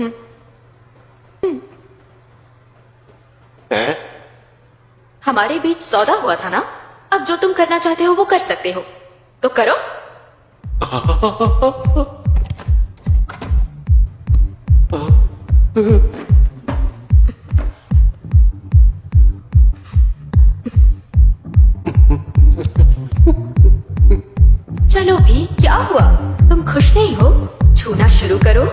हैं? हमारे बीच सौदा हुआ था ना। अब जो तुम करना चाहते हो वो कर सकते हो, तो करो। चलो भी, क्या हुआ? तुम खुश नहीं हो? छूना शुरू करो।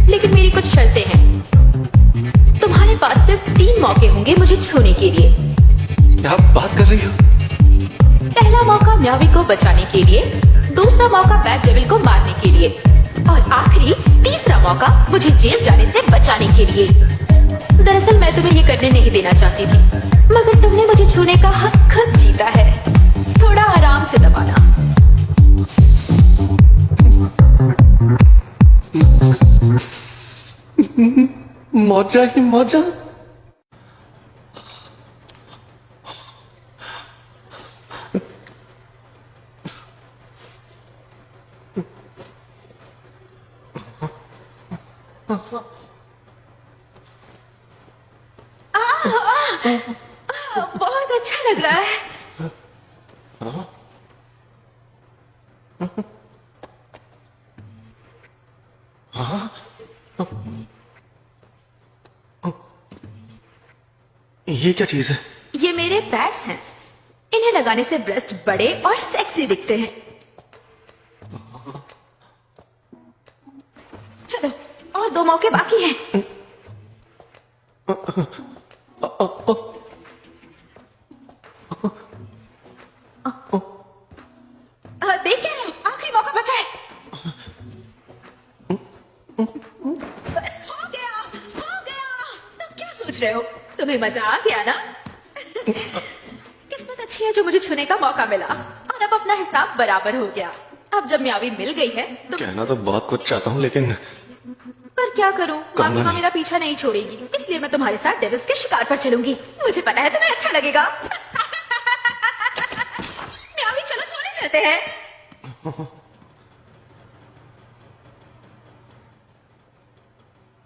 लेकिन मेरी कुछ शर्तें हैं। तुम्हारे पास सिर्फ 3 मौके होंगे मुझे छूने के लिए। क्या बात कर रही हो? पहला मौका म्यावी को बचाने के लिए, दूसरा मौका बैड डेविल को मारने के लिए, और आखिरी तीसरा मौका मुझे जेल जाने से बचाने के लिए। दरअसल मैं तुम्हें ये करने नहीं देना चाहती थी, मगर तुमने मुझे छूने का हक खुद जीता है। थोड़ा आराम से दबाना। मौजा ही मौजा। बहुत अच्छा लग रहा है। ये क्या चीज है? ये मेरे पैड्स हैं। इन्हें लगाने से ब्रेस्ट बड़े और सेक्सी दिखते हैं। चलो, और 2 मौके बाकी हैं। देख क्या रहे हो? आखिरी मौका बचा है। बस हो गया, हो गया। तुम क्या सोच रहे हो? तुम्हें मजा आ गया ना? किस्मत अच्छी है जो मुझे छूने का मौका मिला, और अब अपना हिसाब बराबर हो गया। अब जब म्यावी मिल गई है तो कहना तो बहुत कुछ चाहता हूँ, लेकिन पर क्या करूं? करना मामी माँ नहीं। मेरा पीछा नहीं छोड़ेगी, इसलिए मैं तुम्हारे साथ डेविल्स के शिकार पर चलूंगी। मुझे पता है तुम्हें अच्छा लगेगा। म्यावी, चलो सोने चलते हैं।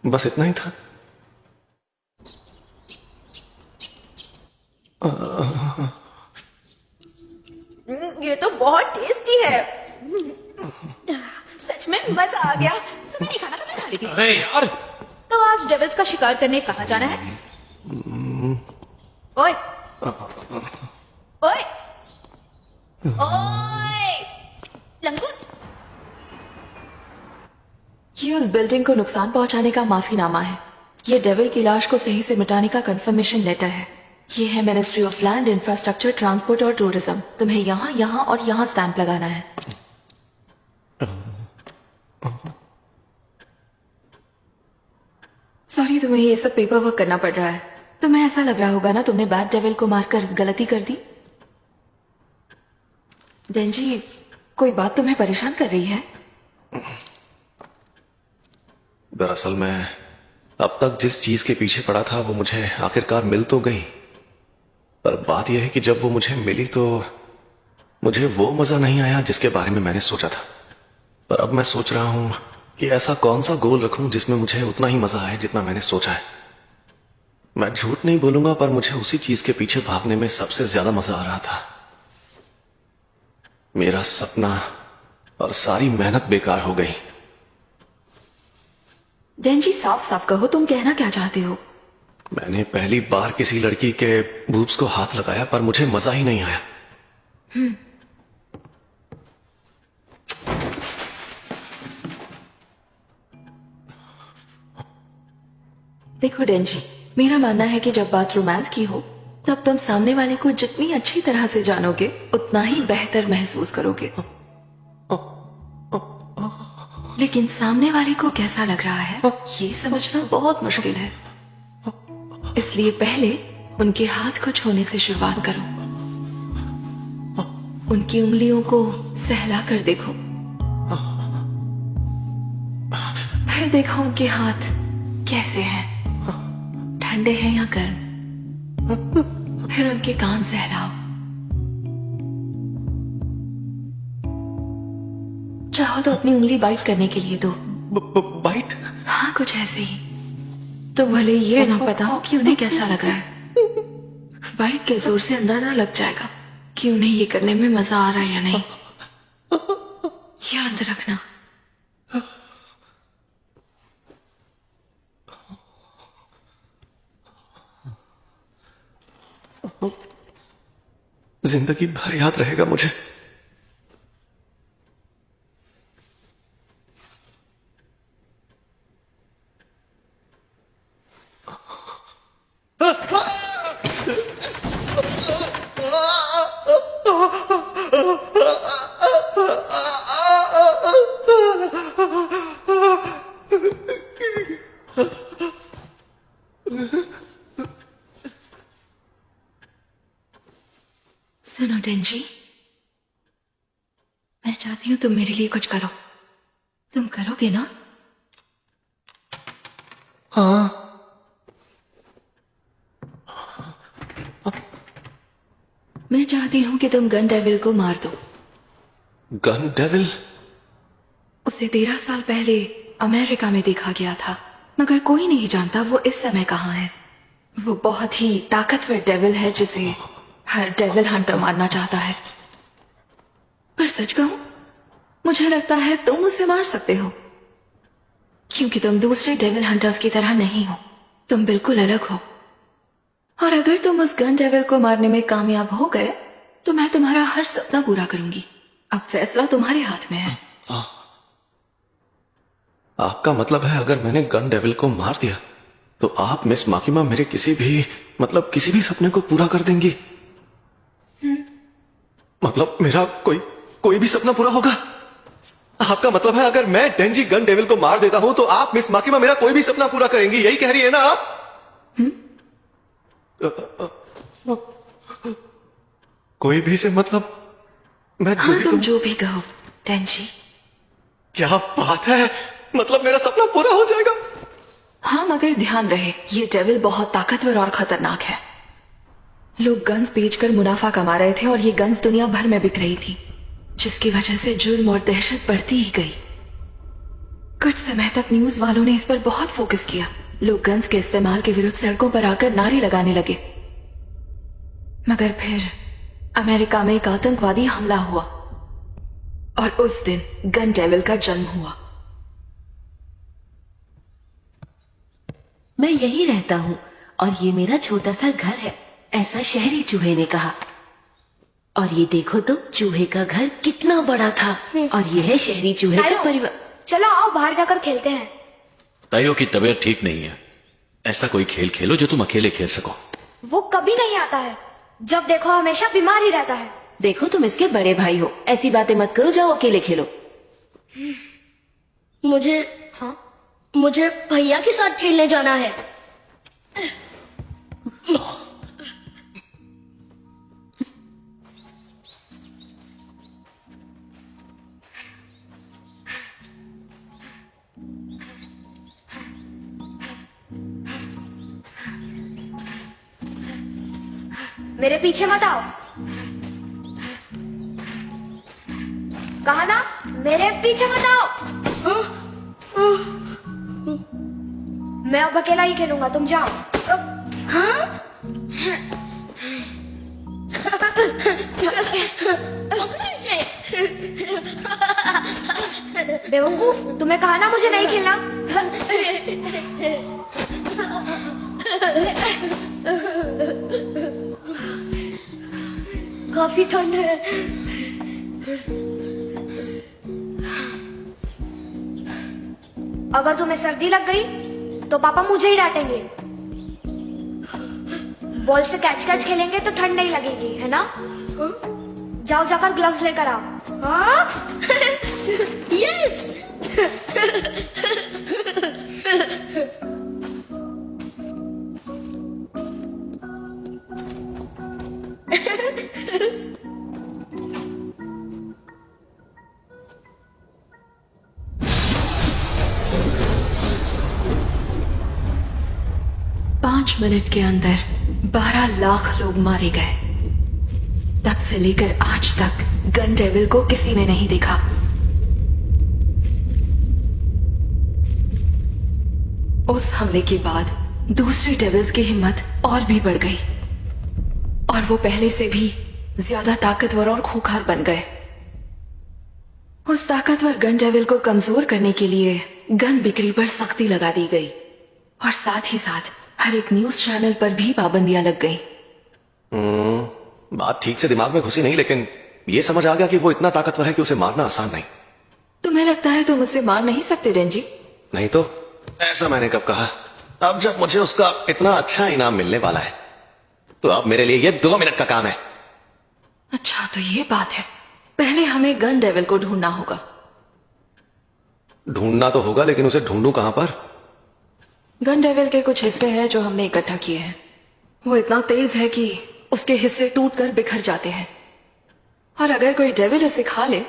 बस इतना ही था। ये तो बहुत टेस्टी है। सच में मजा आ गया। तुम्हें नहीं खाना तो मैं खा लेती। अरे यार, तो आज डेविल्स का शिकार करने कहाँ जाना है? ओए, ओए, ओए, लंगूर। ये उस बिल्डिंग को नुकसान पहुंचाने का माफीनामा है। ये डेविल की लाश को सही से मिटाने का कंफर्मेशन लेटर है। ये है ministry of land, infrastructure, transport और टूरिज्म। तुम्हें यहाँ, यहाँ और यहाँ स्टैंप लगाना है। सॉरी, तुम्हें ये सब पेपर वर्क करना पड़ रहा है। तुम्हें ऐसा लग रहा होगा ना तुमने बैड डेविल को मारकर गलती कर दी। डेंजी, कोई बात तुम्हें परेशान कर रही है? दरअसल मैं अब तक जिस चीज के पीछे पड़ा था वो मुझे आखिरकार मिल तो गई, पर बात यह है कि जब वो मुझे मिली तो मुझे वो मजा नहीं आया जिसके बारे में मैंने सोचा था। पर अब मैं सोच रहा हूं कि ऐसा कौन सा गोल रखूं जिसमें मुझे उतना ही मजा आए जितना मैंने सोचा है। मैं झूठ नहीं बोलूंगा, पर मुझे उसी चीज के पीछे भागने में सबसे ज्यादा मजा आ रहा था। मेरा सपना और सारी मेहनत बेकार हो गई। डेंजी, साफ साफ कहो, तुम कहना क्या चाहते हो? मैंने पहली बार किसी लड़की के बूब्स को हाथ लगाया, पर मुझे मजा ही नहीं आया। देखो डेंजी, मेरा मानना है कि जब बात रोमांस की हो तब तुम सामने वाले को जितनी अच्छी तरह से जानोगे उतना ही बेहतर महसूस करोगे। लेकिन सामने वाले को कैसा लग रहा है ये समझना बहुत मुश्किल है। इसलिए पहले उनके हाथ को छूने से शुरुआत करो। उनकी उंगलियों को सहला कर देखो, फिर देखो उनके हाथ कैसे हैं, ठंडे हैं या गर्म। फिर उनके कान सहलाओ। चाहो तो अपनी उंगली बाइट करने के लिए दो। बाइट? हाँ, कुछ ऐसे ही। तो भले ये ना पता हो कि उन्हें कैसा लग रहा है, बाइट के जोर से अंदाजा लग जाएगा कि उन्हें ये करने में मजा आ रहा है या नहीं। याद रखना। जिंदगी भर याद रहेगा मुझे। सुनो डेंजी, मैं चाहती हूँ तुम मेरे लिए कुछ करो। तुम करोगे ना? हाँ। मैं चाहती हूँ कि तुम गन डेविल को मार दो। Gun devil? उसे 13 साल पहले अमेरिका में देखा गया था, मगर कोई नहीं जानता वो इस समय कहाँ है। वो बहुत ही ताकतवर डेविल है जिसे हर डेविल हंटर मारना चाहता है। पर सच कहूं, मुझे लगता है तुम उसे मार सकते हो, क्योंकि तुम दूसरे डेविल हंटर्स की तरह नहीं हो। तुम बिल्कुल अलग हो। और अगर तुम उस गन डेविल को मारने में कामयाब हो गए तो मैं तुम्हारा हर सपना पूरा करूंगी। अब फैसला तुम्हारे हाथ में है। आपका मतलब है अगर मैंने गन डेविल को मार दिया तो आप मिस माकिमा मेरे किसी भी सपने को पूरा कर देंगी? मतलब मेरा कोई भी सपना पूरा होगा? आपका मतलब है अगर मैं डेंजी गन डेविल को मार देता हूं तो आप मिस माकिमा मेरा कोई भी सपना पूरा करेंगी, यही कह रही है ना आप? कोई भी से मतलब मैं हाँ, तुम जो भी कहो डेंजी। क्या बात है, मतलब मेरा सपना पूरा हो जाएगा? हाँ, मगर ध्यान रहे ये डेविल बहुत ताकतवर और खतरनाक है। लोग गन्स बेचकर मुनाफा कमा रहे थे और ये गन्स दुनिया भर में बिक रही थी, जिसकी वजह से जुर्म और दहशत बढ़ती ही गई। कुछ समय तक न्यूज वालों ने इस पर बहुत फोकस किया। लोग गन्स के इस्तेमाल के विरुद्ध सड़कों पर आकर नारे लगाने लगे। मगर फिर अमेरिका में एक आतंकवादी हमला हुआ और उस दिन गन डेविल का जन्म हुआ। मैं यही रहता हूँ और ये मेरा छोटा सा घर है, ऐसा शहरी चूहे ने कहा। और ये देखो तो चूहे का घर कितना बड़ा था। और ये है शहरी चूहे का परिवार। चलो आओ बाहर जाकर खेलते हैं। ताइयों की तबीयत ठीक नहीं है, ऐसा कोई खेल खेलो जो तुम अकेले खेल सको। वो कभी नहीं आता है, जब देखो हमेशा बीमार ही रहता है। देखो तुम इसके बड़े भाई हो, ऐसी बातें मत करो, जाओ अकेले खेलो। मुझे भैया के साथ खेलने जाना है। मेरे पीछे मत आओ। कहा ना, मेरे पीछे मत आओ। मैं अब अकेला ही खेलूंगा, तुम जाओ। बेवकूफ, तुम्हें कहा ना मुझे नहीं खेलना। काफी ठंड है। अगर तुम्हें सर्दी लग गई तो पापा मुझे ही डांटेंगे। बॉल से कैच कैच खेलेंगे तो ठंड नहीं लगेगी, है ना? जाओ जाकर ग्लव्स लेकर आओ। यस। पांच मिनट के अंदर 12 लाख लोग मारे गए। तब से लेकर आज तक गन डेविल को किसी ने नहीं देखा। उस हमले के बाद दूसरे डेविल्स की हिम्मत और भी बढ़ गई और वो पहले से भी ज्यादा ताकतवर और खूंखार बन गए। उस ताकतवर गन डेविल को कमजोर करने के लिए गन बिक्री पर सख्ती लगा दी गई और साथ ही साथ हर एक न्यूज चैनल पर भी पाबंदियां लग गई। बात ठीक से दिमाग में घुसी नहीं, लेकिन ये समझ आ गया कि वो इतना ताकतवर है कि उसे मारना आसान नहीं। तुम्हें लगता है तुम उसे मार नहीं सकते डेंजी? नहीं तो ऐसा मैंने कब कहा? अब जब मुझे उसका इतना अच्छा इनाम मिलने वाला है तो अब मेरे लिए ये 2 मिनट का काम है। अच्छा तो ये बात है। पहले हमें गन डेविल को ढूंढना होगा। ढूंढना तो होगा, लेकिन उसे ढूंढूं कहां पर? गन डेविल के कुछ हिस्से हैं जो हमने इकट्ठा किए हैं। वो इतना तेज है कि उसके हिस्से टूटकर बिखर जाते हैं और अगर कोई डेविल इसे खा ले